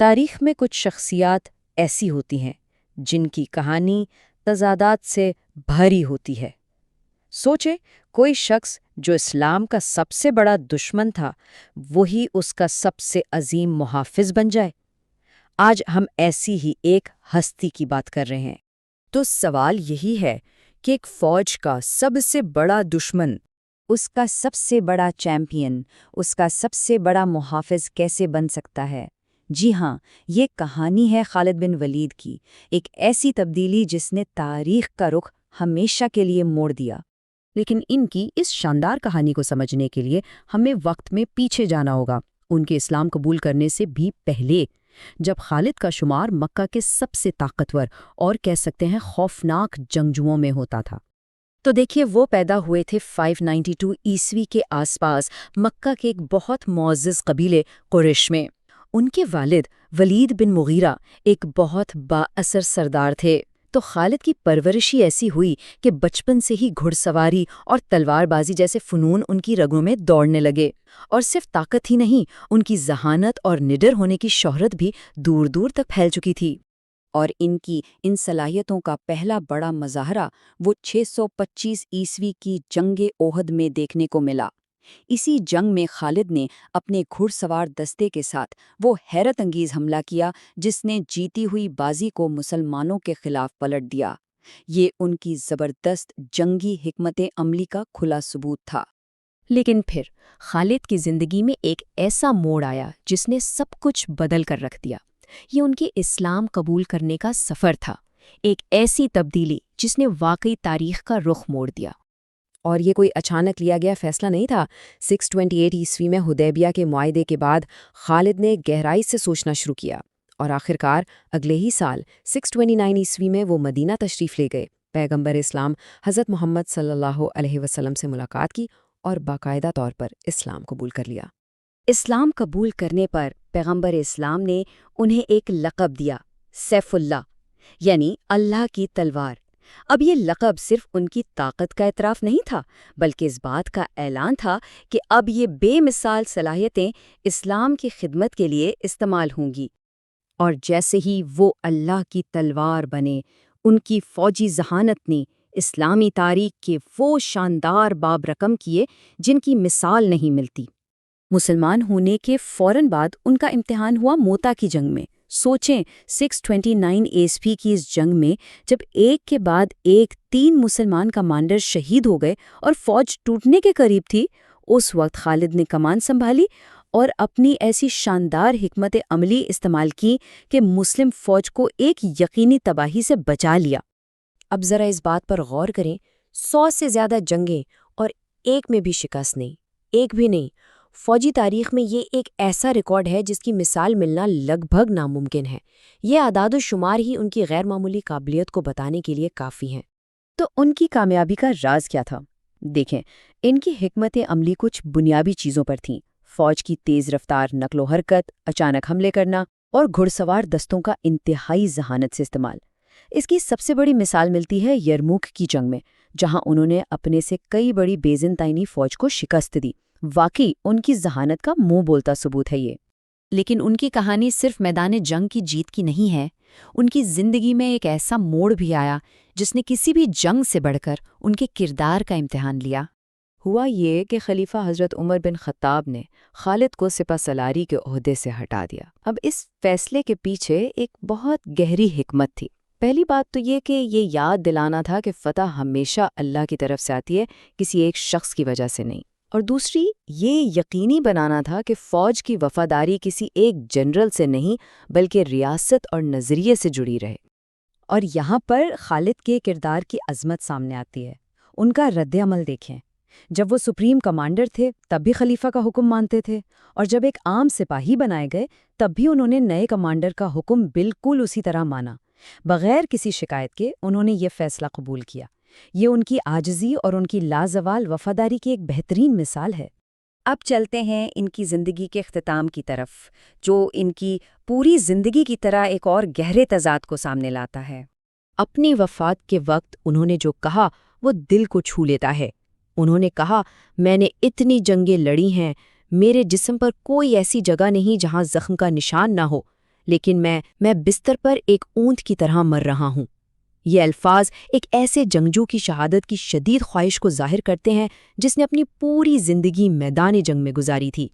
تاریخ میں کچھ شخصیات ایسی ہوتی ہیں جن کی کہانی تضادات سے بھری ہوتی ہے۔ سوچیں، کوئی شخص جو اسلام کا سب سے بڑا دشمن تھا، وہی اس کا سب سے عظیم محافظ بن جائے۔ آج ہم ایسی ہی ایک ہستی کی بات کر رہے ہیں۔ تو سوال یہی ہے کہ ایک فوج کا سب سے بڑا دشمن، اس کا سب سے بڑا چیمپئن، اس کا سب سے بڑا محافظ کیسے بن سکتا ہے؟ جی ہاں، یہ کہانی ہے خالد بن ولید کی، ایک ایسی تبدیلی جس نے تاریخ کا رخ ہمیشہ کے لیے موڑ دیا۔ لیکن ان کی اس شاندار کہانی کو سمجھنے کے لیے ہمیں وقت میں پیچھے جانا ہوگا، ان کے اسلام قبول کرنے سے بھی پہلے، جب خالد کا شمار مکہ کے سب سے طاقتور اور کہہ سکتے ہیں خوفناک جنگجوؤں میں ہوتا تھا۔ تو دیکھیے، وہ پیدا ہوئے تھے 592 عیسوی کے آس پاس مکہ کے ایک بہت معزز قبیلے قریش میں۔ ان کے والد ولید بن مغیرہ ایک بہت بااثر سردار تھے، تو خالد کی پرورشی ایسی ہوئی کہ بچپن سے ہی گھڑ سواری اور تلوار بازی جیسے فنون ان کی رگوں میں دوڑنے لگے، اور صرف طاقت ہی نہیں، ان کی ذہانت اور نڈر ہونے کی شہرت بھی دور دور تک پھیل چکی تھی۔ اور ان کی ان صلاحیتوں کا پہلا بڑا مظاہرہ وہ 625 عیسوی کی جنگ احد میں دیکھنے کو ملا۔ اسی جنگ میں خالد نے اپنے گھڑ سوار دستے کے ساتھ وہ حیرت انگیز حملہ کیا جس نے جیتی ہوئی بازی کو مسلمانوں کے خلاف پلٹ دیا۔ یہ ان کی زبردست جنگی حکمت عملی کا کھلا ثبوت تھا۔ لیکن پھر خالد کی زندگی میں ایک ایسا موڑ آیا جس نے سب کچھ بدل کر رکھ دیا۔ یہ ان کے اسلام قبول کرنے کا سفر تھا، ایک ایسی تبدیلی جس نے واقعی تاریخ کا رخ موڑ دیا۔ اور یہ کوئی اچانک لیا گیا فیصلہ نہیں تھا۔ 628 عیسوی میں حدیبیہ کے معاہدے کے بعد خالد نے گہرائی سے سوچنا شروع کیا، اور آخرکار اگلے ہی سال 629 عیسوی میں وہ مدینہ تشریف لے گئے، پیغمبر اسلام حضرت محمد صلی اللہ علیہ وسلم سے ملاقات کی اور باقاعدہ طور پر اسلام قبول کر لیا۔ اسلام قبول کرنے پر پیغمبر اسلام نے انہیں ایک لقب دیا، سیف اللہ، یعنی اللہ کی تلوار۔ اب یہ لقب صرف ان کی طاقت کا اعتراف نہیں تھا، بلکہ اس بات کا اعلان تھا کہ اب یہ بے مثال صلاحیتیں اسلام کی خدمت کے لیے استعمال ہوں گی۔ اور جیسے ہی وہ اللہ کی تلوار بنے، ان کی فوجی ذہانت نے اسلامی تاریخ کے وہ شاندار باب رقم کیے جن کی مثال نہیں ملتی۔ مسلمان ہونے کے فوراً بعد ان کا امتحان ہوا موتا کی جنگ میں۔ سوچیں، 629 عیسوی کی اس جنگ میں جب ایک کے بعد ایک 3 مسلمان کمانڈر شہید ہو گئے اور فوج ٹوٹنے کے قریب تھی، اس وقت خالد نے کمان سنبھالی اور اپنی ایسی شاندار حکمت عملی استعمال کی کہ مسلم فوج کو ایک یقینی تباہی سے بچا لیا۔ اب ذرا اس بات پر غور کریں، 100 سے زیادہ جنگیں اور ایک میں بھی شکست نہیں، ایک بھی نہیں۔ فوجی تاریخ میں یہ ایک ایسا ریکارڈ ہے جس کی مثال ملنا لگ بھگ ناممکن ہے۔ یہ اعداد و شمار ہی ان کی غیر معمولی قابلیت کو بتانے کے لیے کافی ہیں۔ تو ان کی کامیابی کا راز کیا تھا؟ دیکھیں، ان کی حکمت عملی کچھ بنیادی چیزوں پر تھیں: فوج کی تیز رفتار نقل و حرکت، اچانک حملے کرنا اور گھڑ سوار دستوں کا انتہائی ذہانت سے استعمال۔ اس کی سب سے بڑی مثال ملتی ہے یرموک کی جنگ میں، جہاں انہوں نے اپنے سے کئی بڑی بیزنطینی فوج کو شکست دی۔ واقعی ان کی ذہانت کا منہ بولتا ثبوت ہے یہ۔ لیکن ان کی کہانی صرف میدان جنگ کی جیت کی نہیں ہے، ان کی زندگی میں ایک ایسا موڑ بھی آیا جس نے کسی بھی جنگ سے بڑھ کر ان کے کردار کا امتحان لیا۔ ہوا یہ کہ خلیفہ حضرت عمر بن خطاب نے خالد کو سپہ سالاری کے عہدے سے ہٹا دیا۔ اب اس فیصلے کے پیچھے ایک بہت گہری حکمت تھی۔ پہلی بات تو یہ کہ یہ یاد دلانا تھا کہ فتح ہمیشہ اللہ کی طرف سے آتی ہے، کسی ایک شخص کی وجہ سے نہیں۔ اور دوسری، یہ یقینی بنانا تھا کہ فوج کی وفاداری کسی ایک جنرل سے نہیں بلکہ ریاست اور نظریے سے جڑی رہے۔ اور یہاں پر خالد کے کردار کی عظمت سامنے آتی ہے۔ ان کا رد عمل دیکھیں، جب وہ سپریم کمانڈر تھے تب بھی خلیفہ کا حکم مانتے تھے، اور جب ایک عام سپاہی بنائے گئے تب بھی انہوں نے نئے کمانڈر کا حکم بالکل اسی طرح مانا۔ بغیر کسی شکایت کے انہوں نے یہ فیصلہ قبول کیا۔ یہ ان کی عاجزی اور ان کی لازوال وفاداری کی ایک بہترین مثال ہے۔ اب چلتے ہیں ان کی زندگی کے اختتام کی طرف، جو ان کی پوری زندگی کی طرح ایک اور گہرے تضاد کو سامنے لاتا ہے۔ اپنی وفات کے وقت انہوں نے جو کہا وہ دل کو چھو لیتا ہے۔ انہوں نے کہا، میں نے اتنی جنگیں لڑی ہیں، میرے جسم پر کوئی ایسی جگہ نہیں جہاں زخم کا نشان نہ ہو، لیکن میں بستر پر ایک اونٹ کی طرح مر رہا ہوں۔ یہ الفاظ ایک ایسے جنگجو کی شہادت کی شدید خواہش کو ظاہر کرتے ہیں جس نے اپنی پوری زندگی میدان جنگ میں گزاری تھی۔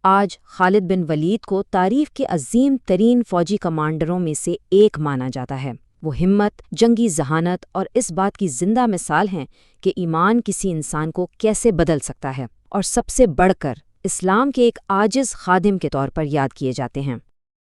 آج خالد بن ولید کو تاریخ کے عظیم ترین فوجی کمانڈروں میں سے ایک مانا جاتا ہے۔ وہ ہمت، جنگی ذہانت اور اس بات کی زندہ مثال ہیں کہ ایمان کسی انسان کو کیسے بدل سکتا ہے، اور سب سے بڑھ کر اسلام کے ایک عاجز خادم کے طور پر یاد کیے جاتے ہیں۔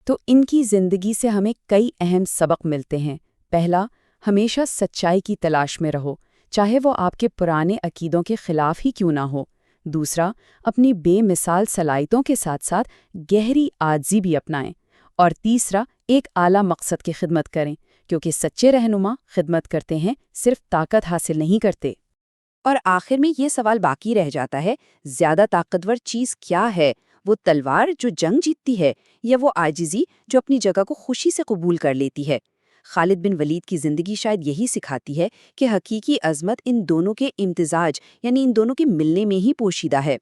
تو ان کی زندگی سے ہمیں کئی اہم سبق ملتے ہیں۔ پہلا، ہمیشہ سچائی کی تلاش میں رہو، چاہے وہ آپ کے پرانے عقیدوں کے خلاف ہی کیوں نہ ہو۔ دوسرا، اپنی بے مثال صلاحیتوں کے ساتھ ساتھ گہری عاجزی بھی اپنائیں۔ اور تیسرا، ایک اعلیٰ مقصد کی خدمت کریں، کیونکہ سچے رہنما خدمت کرتے ہیں، صرف طاقت حاصل نہیں کرتے۔ اور آخر میں یہ سوال باقی رہ جاتا ہے، زیادہ طاقتور چیز کیا ہے؟ وہ تلوار جو جنگ جیتتی ہے، یا وہ عاجزی جو اپنی جگہ کو خوشی سے قبول کر لیتی ہے؟ خالد بن ولید کی زندگی شاید یہی سکھاتی ہے کہ حقیقی عظمت ان دونوں کے امتزاج، یعنی ان دونوں کے ملنے میں ہی پوشیدہ ہے۔